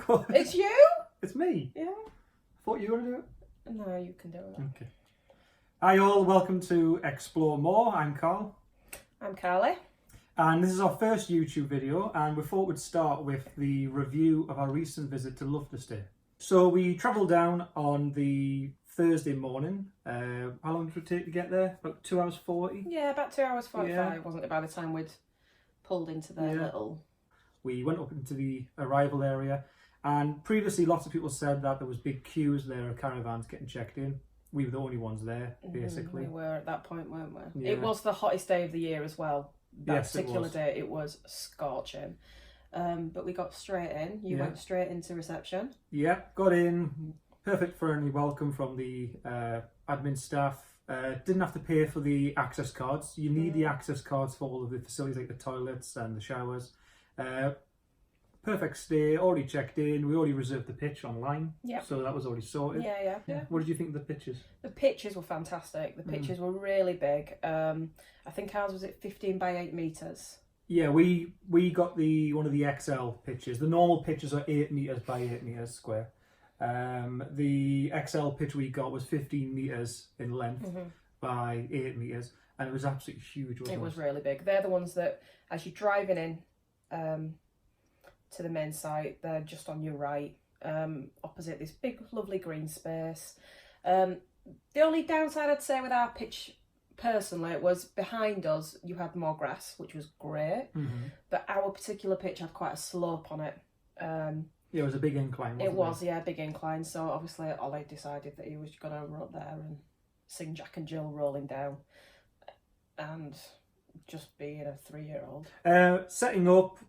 record. It's you? It's me. Yeah. I thought you were going to do it. No, you can do it. Okay. Hi all, welcome to Explore More. I'm Carl. I'm Carly. And this is our first YouTube video, and we thought we'd start with the review of our recent visit to Love2stay. So we travelled down on the Thursday morning. How long did it take to get there? About 2 hours 40? Yeah, about 2 hours 45, Yeah. wasn't it, by the time we'd pulled into their little... We went up into the arrival area, and previously lots of people said that there was big queues there of caravans getting checked in. We were the only ones there, basically. We were at that point, weren't we? Yeah. It was the hottest day of the year as well. That particular it day, it was scorching. But we got straight in. You went straight into reception. Yeah, got in. Perfect friendly welcome from the admin staff. Didn't have to pay for the access cards. You need the access cards for all of the facilities like the toilets and the showers. Perfect stay, already checked in. We already reserved the pitch online. Yeah. So that was already sorted. Yeah. What did you think of the pitches? The pitches were fantastic. The pitches were really big. I think ours was at 15 by 8 metres. Yeah, we got one of the XL pitches. The normal pitches are 8 metres by 8 metres square. The XL pitch we got was 15 metres in length by 8 metres, and it was absolutely huge, wasn't it? It was really big. They're the ones that, as you're driving in to the main site, they're just on your right, opposite this big lovely green space. The only downside I'd say with our pitch personally was behind us you had more grass, which was great, but our particular pitch had quite a slope on it. Yeah, it was a big incline, wasn't it? Big incline. So obviously Ollie decided that he was going to run up there and sing Jack and Jill rolling down, and just being a 3-year-old. Setting up,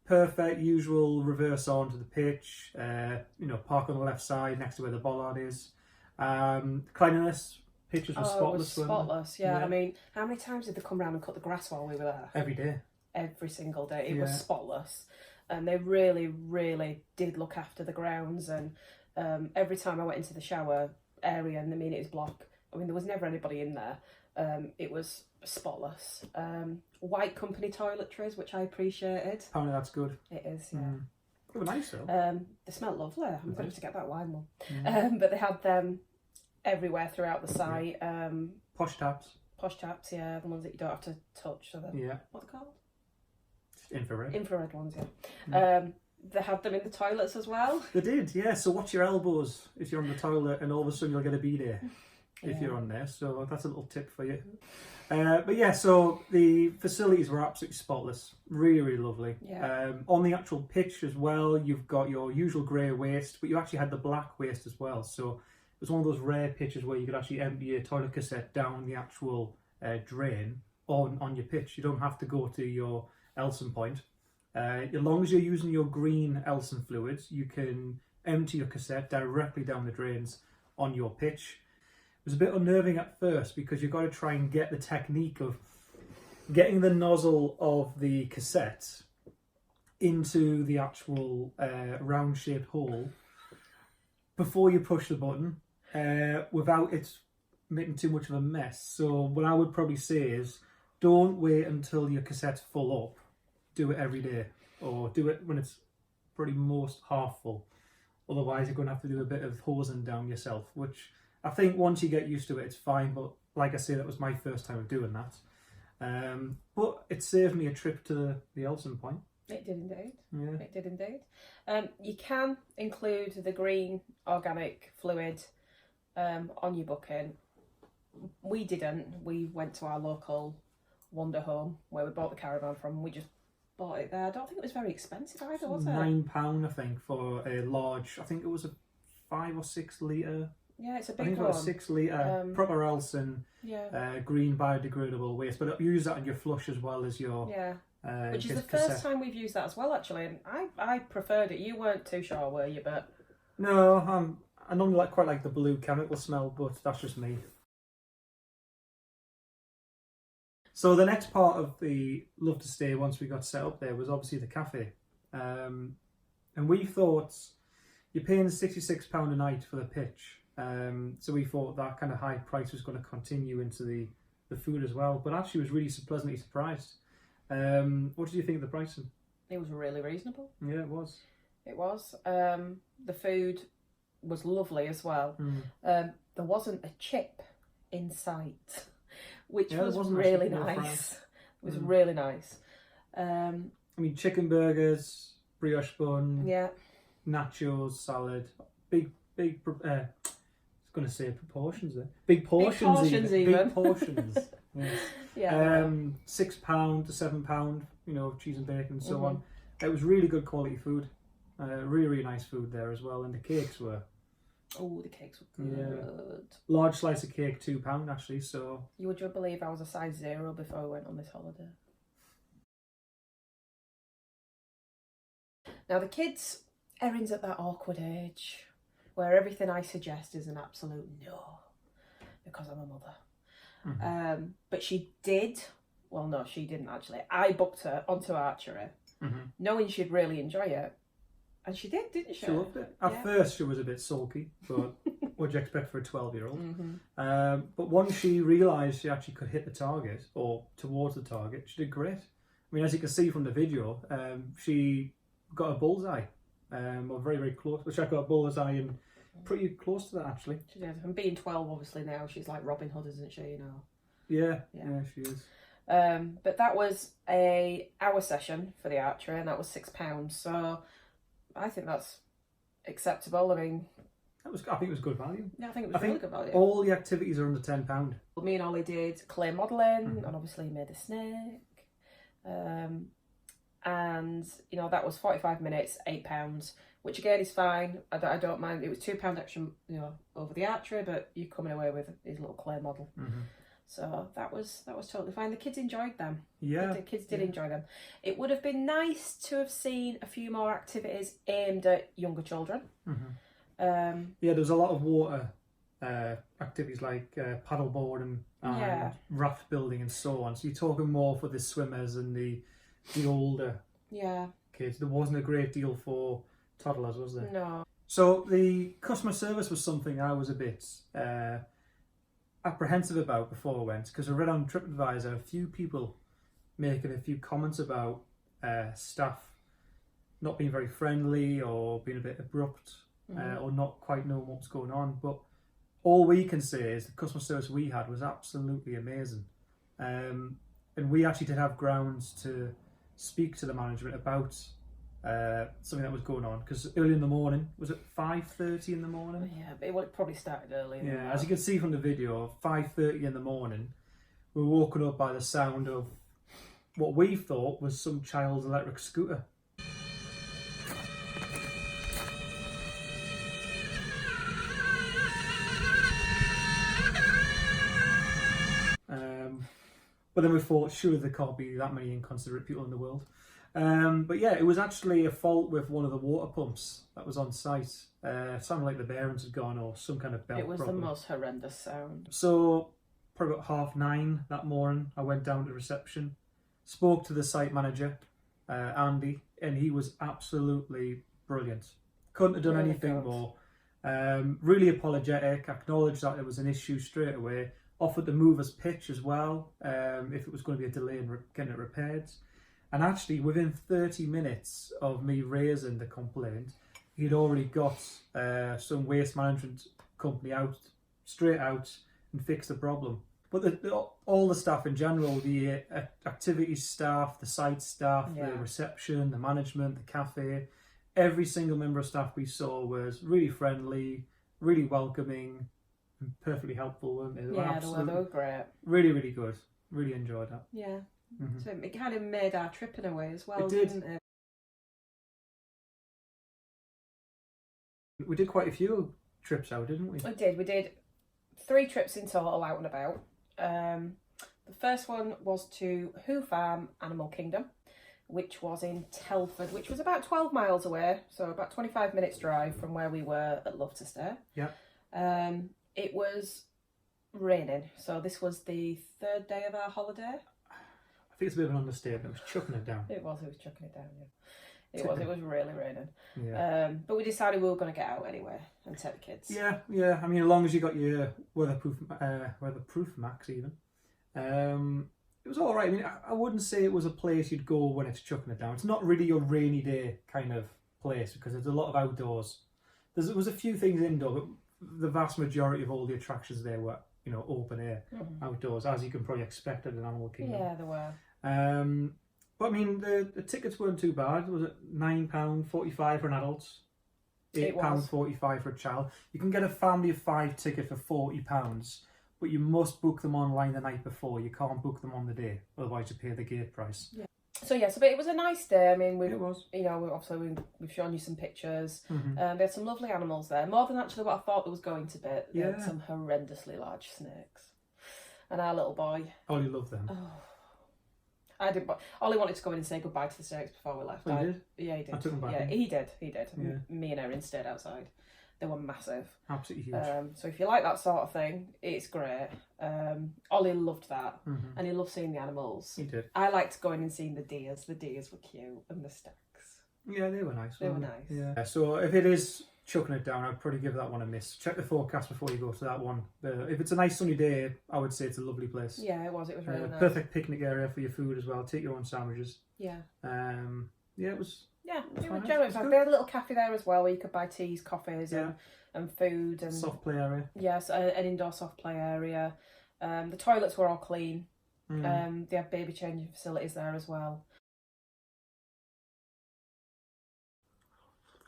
perfect, usual reverse onto the pitch, park on the left side next to where the bollard is. Cleanliness, pitches were spotless. It was spotless, yeah. I mean, how many times did they come around and cut the grass while we were there? Every day. Every single day. It was spotless. And they really, really did look after the grounds. And every time I went into the shower area and the amenity block, I mean, there was never anybody in there. It was spotless. White company toiletries, which I appreciated. Apparently that's good. It is, yeah. They were nice though. They smelled lovely. I'm going to get that lime one. But they had them everywhere throughout the site. Posh taps. Posh taps, yeah. The ones that you don't have to touch. So what are they called? Infrared. Infrared ones, yeah. They had them in the toilets as well. They did, yeah. So watch your elbows if you're on the toilet, and all of a sudden you'll get a B-day if you're on there. So that's a little tip for you. But yeah, so the facilities were absolutely spotless. Really, really lovely. Yeah. On the actual pitch as well, you've got your usual grey waste, but you actually had the black waste as well. So it was one of those rare pitches where you could actually empty your toilet cassette down the actual drain on your pitch. You don't have to go to your Elson point. As long as you're using your green Elson fluids, you can empty your cassette directly down the drains on your pitch. It was a bit unnerving at first because you've got to try and get the technique of getting the nozzle of the cassette into the actual round shaped hole before you push the button without it making too much of a mess. So what I would probably say is don't wait until your cassette's full up. Do it every day, or do it when it's pretty most half full. Otherwise you're going to have to do a bit of hosing down yourself, which I think once you get used to it, it's fine. But like I say, that was my first time of doing that. But it saved me a trip to the Elson point. It did indeed. Yeah. It did indeed. You can include the green organic fluid on your booking. We didn't. We went to our local Wonder Home where we bought the caravan from. We just bought it there. I don't think it was very expensive either, was it? £9, I think, for a large. I think it was a 5 or 6 litre. Yeah, it's a big one. I think it was a 6 litre proper Elson green biodegradable waste. But you use that on your flush as well as your which is the first time we've used that as well, actually. And I preferred it. You weren't too sure, were you? But no, I normally quite like the blue chemical smell, but that's just me. So the next part of the Love2stay, once we got set up there, was obviously the cafe. And we thought you're paying £66 a night for the pitch. So we thought that kind of high price was going to continue into the food as well. But actually was really pleasantly surprised. What did you think of the pricing? It was really reasonable. Yeah, it was. It was. The food was lovely as well. There wasn't a chip in sight, which was really nice. It was really nice. I mean, chicken burgers, brioche bun, Yeah. nachos, salad, big. I was going to say proportions there. Big portions even. Big portions. Yes. Yeah. £6 to £7, you know, cheese and bacon and so on. It was really good quality food. Really, really nice food there as well, and the cakes were. Oh, the cakes were good. Yeah. Large slice of cake, £2 actually. So. Would you believe I was a size 0 before I went on this holiday? Now the kids, Erin's at that awkward age where everything I suggest is an absolute no, because I'm a mother. But she did. Well, no, she didn't actually. I booked her onto archery, knowing she'd really enjoy it. And she did, didn't she? She loved it. At first, she was a bit sulky, but what do you expect for a 12-year-old? But once she realised she actually could hit the target, or towards the target, she did great. I mean, as you can see from the video, she got a bullseye, or very, very close. Which I got a bullseye and pretty close to that, actually. She did. And being 12, obviously, now, she's like Robin Hood, isn't she, you know? Yeah, she is. But that was a hour session for the archery, and that was £6. So I think that's acceptable. I mean, I think it was good value. Yeah, I think it was really good value. All the activities are under £10. Well, me and Ollie did clay modelling, and obviously made a snake. And you know, that was 45 minutes, £8, which again is fine. I don't mind. It was £2 extra, you know, over the archery, but you're coming away with his little clay model. So that was totally fine. The kids enjoyed them. Yeah, the kids did enjoy them. It would have been nice to have seen a few more activities aimed at younger children. Yeah, there was a lot of water activities like paddleboard and raft building and so on. So you're talking more for the swimmers and the older kids. There wasn't a great deal for toddlers, was there? No. So the customer service was something I was a bit apprehensive about before I went, because I read on TripAdvisor a few people making a few comments about staff not being very friendly or being a bit abrupt or not quite knowing what's going on. But all we can say is the customer service we had was absolutely amazing. And we actually did have grounds to speak to the management about something that was going on, because early in the morning, was it 5:30 in the morning? Yeah, but it probably started early. Yeah, as you can see from the video, 5:30 in the morning, we were woken up by the sound of what we thought was some child's electric scooter. But then we thought, surely there can't be that many inconsiderate people in the world. But yeah, it was actually a fault with one of the water pumps that was on site. It sounded like the bearings had gone, or some kind of belt problem. It was the most horrendous sound. So, probably about 9:30 that morning, I went down to reception, spoke to the site manager, Andy, and he was absolutely brilliant. Couldn't have done anything more. Really apologetic, acknowledged that there was an issue straight away, offered to move us pitch as well, if it was going to be a delay in getting it repaired. And actually, within 30 minutes of me raising the complaint, he'd already got some waste management company straight out, and fixed the problem. But all the staff in general, the activities staff, the site staff, the reception, the management, the cafe, every single member of staff we saw was really friendly, really welcoming, and perfectly helpful, weren't they? They were great. Really, really good. Really enjoyed that. Yeah. So it kind of made our trip in a way as well, It did. didn't it? We did quite a few trips out, didn't we? We did. We did 3 trips in total out and about. The first one was to Who Farm Animal Kingdom, which was in Telford, which was about 12 miles away, so about 25 minutes drive from where we were at Love2stay. Yeah. It was raining, so this was the 3rd day of our holiday. I think it's a bit of an understatement. It was chucking it down. It was chucking it down, yeah. It was really raining. Yeah. But we decided we were going to get out anyway and take the kids. Yeah. I mean, as long as you got your weatherproof max even. It was all right. I mean, I wouldn't say it was a place you'd go when it's chucking it down. It's not really your rainy day kind of place because there's a lot of outdoors. There was a few things indoor, but the vast majority of all the attractions there were, you know, open air, outdoors, as you can probably expect at an Animal Kingdom. Yeah, there were. But I mean, the tickets weren't too bad. Was it £9.45 for an adult? £8.45 for a child. You can get a family of 5 ticket for £40, but you must book them online the night before. You can't book them on the day, otherwise you pay the gate price. Yeah. So yeah, but it was a nice day. I mean, it was. You know, obviously we've shown you some pictures. They had some lovely animals there, more than actually what I thought there was going to be. They had some horrendously large snakes, and our little boy. Ollie loved them. Oh, I didn't. Ollie wanted to go in and say goodbye to the snakes before we left. Oh, he did? Yeah, he did. I took him back. Yeah, he did. Yeah. Me and Erin stayed outside. They were massive. Absolutely huge. So if you like that sort of thing, it's great. Ollie loved that, and he loved seeing the animals. He did. I liked going and seeing the deers. The deers were cute, and the stacks. Yeah, they were nice. They were nice. Yeah. So if it is chucking it down, I'd probably give that one a miss. Check the forecast before you go to that one. If it's a nice sunny day, I would say it's a lovely place. Yeah, it was. It was really nice. Perfect picnic area for your food as well. Take your own sandwiches. Yeah. Yeah, it was. Yeah, it was nice. generally nice. They had a little cafe there as well where you could buy teas, coffees, and food, and soft play area. Yes, an indoor soft play area. The toilets were all clean. They had baby changing facilities there as well.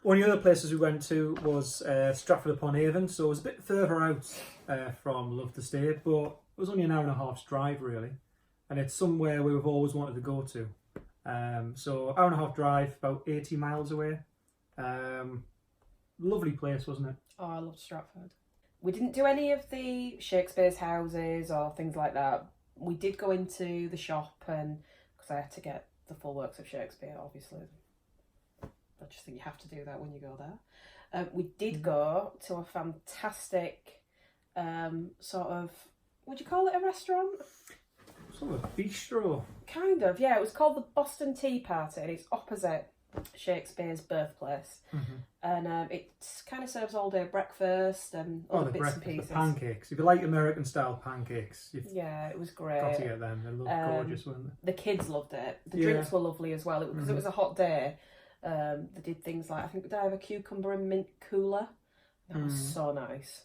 One of the other places we went to was Stratford-upon-Avon, so it was a bit further out from Love2stay, but it was only an hour and a half's drive really, and it's somewhere we've always wanted to go to. So hour and a half drive, about 80 miles away. Lovely place, wasn't it? Oh, I loved Stratford. We didn't do any of the Shakespeare's houses or things like that. We did go into the shop, and because I had to get the full works of Shakespeare, obviously. I just think you have to do that when you go there. We did go to a fantastic sort of, would you call it a restaurant? Sort of a bistro. Kind of, yeah. It was called the Boston Tea Party, and it's opposite Shakespeare's birthplace. And it kind of serves all day breakfast and other bits and pieces. The pancakes. If you like American style pancakes, yeah, it was great. Got to get them. They look gorgeous, weren't they? The kids loved it. The drinks were lovely as well because it was a hot day. They did things like, I think, did I have a cucumber and mint cooler? That was so nice.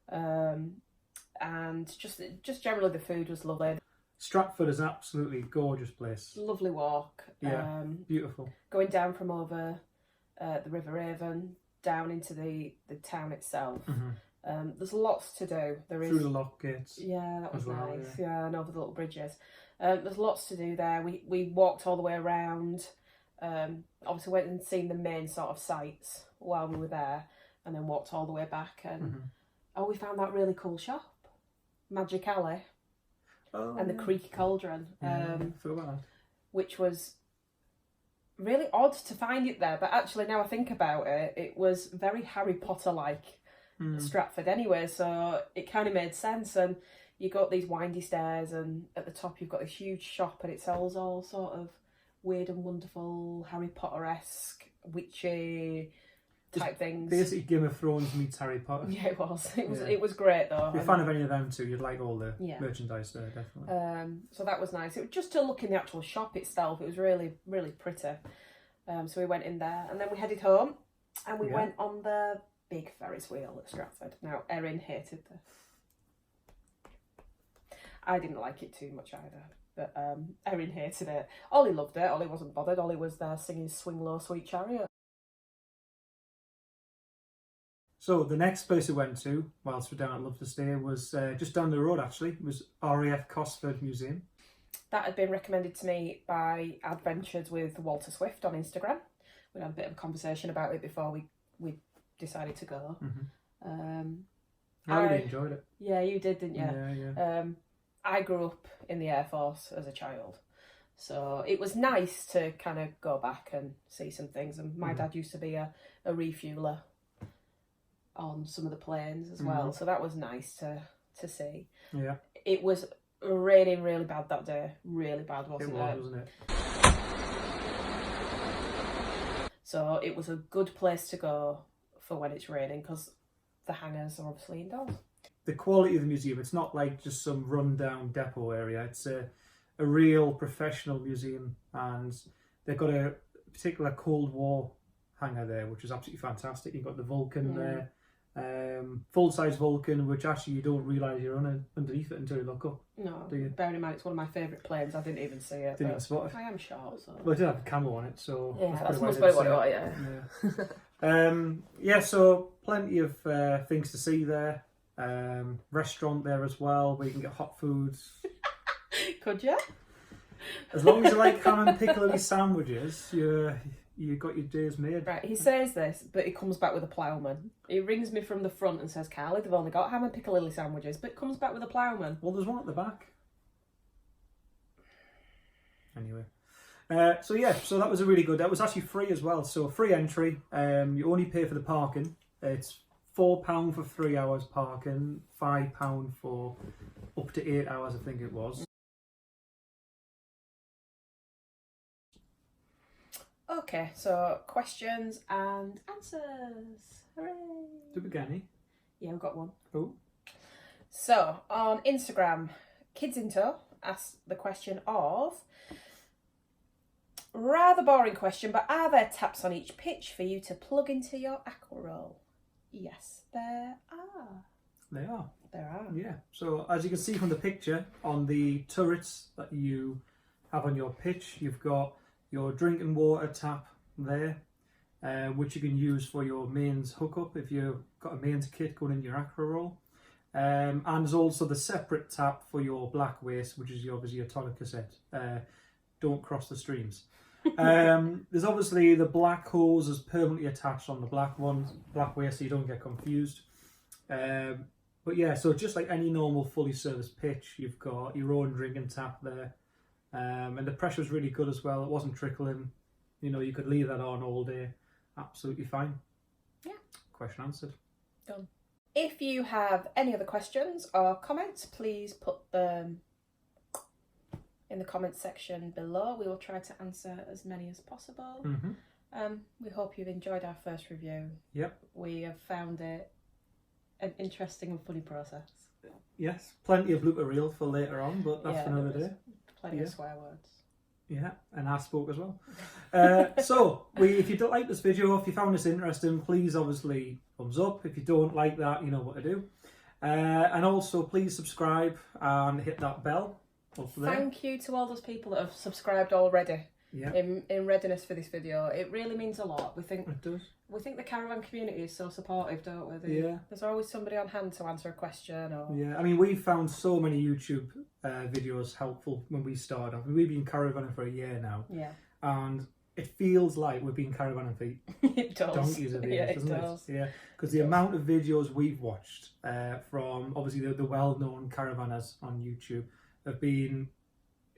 And just generally the food was lovely. Stratford is an absolutely gorgeous place. Lovely walk. Yeah, beautiful. Going down from over the River Avon down into the town itself. There's lots to do. There is through the lock gates. Yeah, that was well, nice. Yeah, and over the little bridges. There's lots to do there. We walked all the way around. Obviously went and seen the main sort of sites while we were there, and then walked all the way back. And we found that really cool shop, Magic Alley. And the Creaky Cauldron, which was really odd to find it there, but actually now I think about it, it was very Harry Potter-like Stratford anyway, so it kind of made sense. And you got these windy stairs, and at the top you've got a huge shop, and it sells all sort of weird and wonderful Harry Potter-esque, witchy type things. Basically Game of Thrones meets Harry Potter. Yeah, it was. It was great though. If you're a fan of any of them too, you'd like all the merchandise there, definitely. So that was nice. It was just to look in the actual shop itself. It was really, really pretty. So we went in there, and then we headed home, and we went on the big Ferris wheel at Stratford. Now, Erin hated this. I didn't like it too much either, but Erin hated it. Ollie loved it. Ollie wasn't bothered. Ollie was there singing Swing Low, Sweet Chariot. So the next place we went to, whilst we're down at Love2stay, was just down the road actually. It was RAF Cosford Museum. That had been recommended to me by Adventures with Walter Swift on Instagram. We had a bit of a conversation about it before we decided to go. I really enjoyed it. Yeah, you did, didn't you? Yeah. I grew up in the Air Force as a child, so it was nice to kind of go back and see some things. And my dad used to be a refueler on some of the planes as well, so that was nice to see. Yeah. It was raining really bad that day. Really bad, wasn't it? Wasn't it? So it was a good place to go for when it's raining, because the hangars are obviously indoors. The quality of the museum, it's not like just some run-down depot area. It's a real professional museum, and they've got a particular Cold War hangar there, which is absolutely fantastic. You've got the Vulcan there, full-size Vulcan, which actually you don't realise you're underneath it until you look up. No, do you? Bearing in mind it's one of my favourite planes, I didn't even see it. Didn't even spot it. I am short, so... Well, it did have a camo on it, so... Yeah, that's must be what it was, yeah. Yeah, so plenty of things to see there. Restaurant there as well, where you can get hot foods. Could you? As long as you like ham and piccalilli sandwiches, you got your days made. Right, he says this, but he comes back with a ploughman. He rings me from the front and says, Carly, they've only got ham and piccalilli sandwiches, but comes back with a ploughman. Well, there's one at the back. Anyway. So that was a really good. That was actually free as well. So free entry. You only pay for the parking. It's £4 for 3 hours parking, £5 for up to 8 hours, I think it was. Okay, so questions and answers. Hooray! Do we get any? Yeah, we've got one. Oh. So on Instagram, Kids in Tow asked the question of, rather boring question, but are there taps on each pitch for you to plug into your aqua roll? Yes, there are. They are. There are. Yeah. So as you can see from the picture, on the turrets that you have on your pitch, you've got your drinking water tap there, which you can use for your mains hookup if you've got a mains kit going in your aqua roll. And there's also the separate tap for your black waste, which is obviously your tonic cassette. Don't cross the streams. There's obviously the black hose is permanently attached on the black waste, so you don't get confused. But yeah, so just like any normal fully serviced pitch, you've got your own drinking tap there. And the pressure was really good as well. It wasn't trickling. You know, you could leave that on all day. Absolutely fine. Yeah. Question answered. Done. If you have any other questions or comments, please put them in the comments section below. We will try to answer as many as possible. We hope you've enjoyed our first review. Yep. We have found it an interesting and funny process. Yes, plenty of blooper reel for later on, but that's for another day. Plenty of swear words. Yeah, and I spoke as well. So, if you don't like this video, if you found this interesting, please obviously thumbs up. If you don't like that, you know what to do. And also, please subscribe and hit that bell. Thank you to all those people that have subscribed already. Yeah. In readiness for this video. It really means a lot. We think it does. We think the caravan community is so supportive, don't we? There's always somebody on hand to answer a question. Yeah, I mean, we found so many YouTube videos helpful when we started. I mean, we've been caravanning for a year now. Yeah. And it feels like we've been caravanning for it does. donkeys of years, doesn't it? Yeah, because the amount of videos we've watched from obviously the well-known caravanners on YouTube have been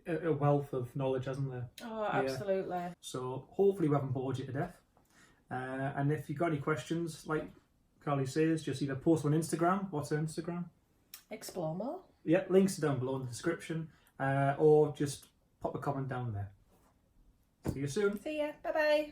a wealth of knowledge, hasn't there? Oh, absolutely. Yeah. So hopefully we haven't bored you to death. And if you've got any questions, like Carly says, just either post on Instagram. What's her Instagram? Explore more. Yeah, links are down below in the description. Or just pop a comment down there. See you soon. See ya. Bye-bye.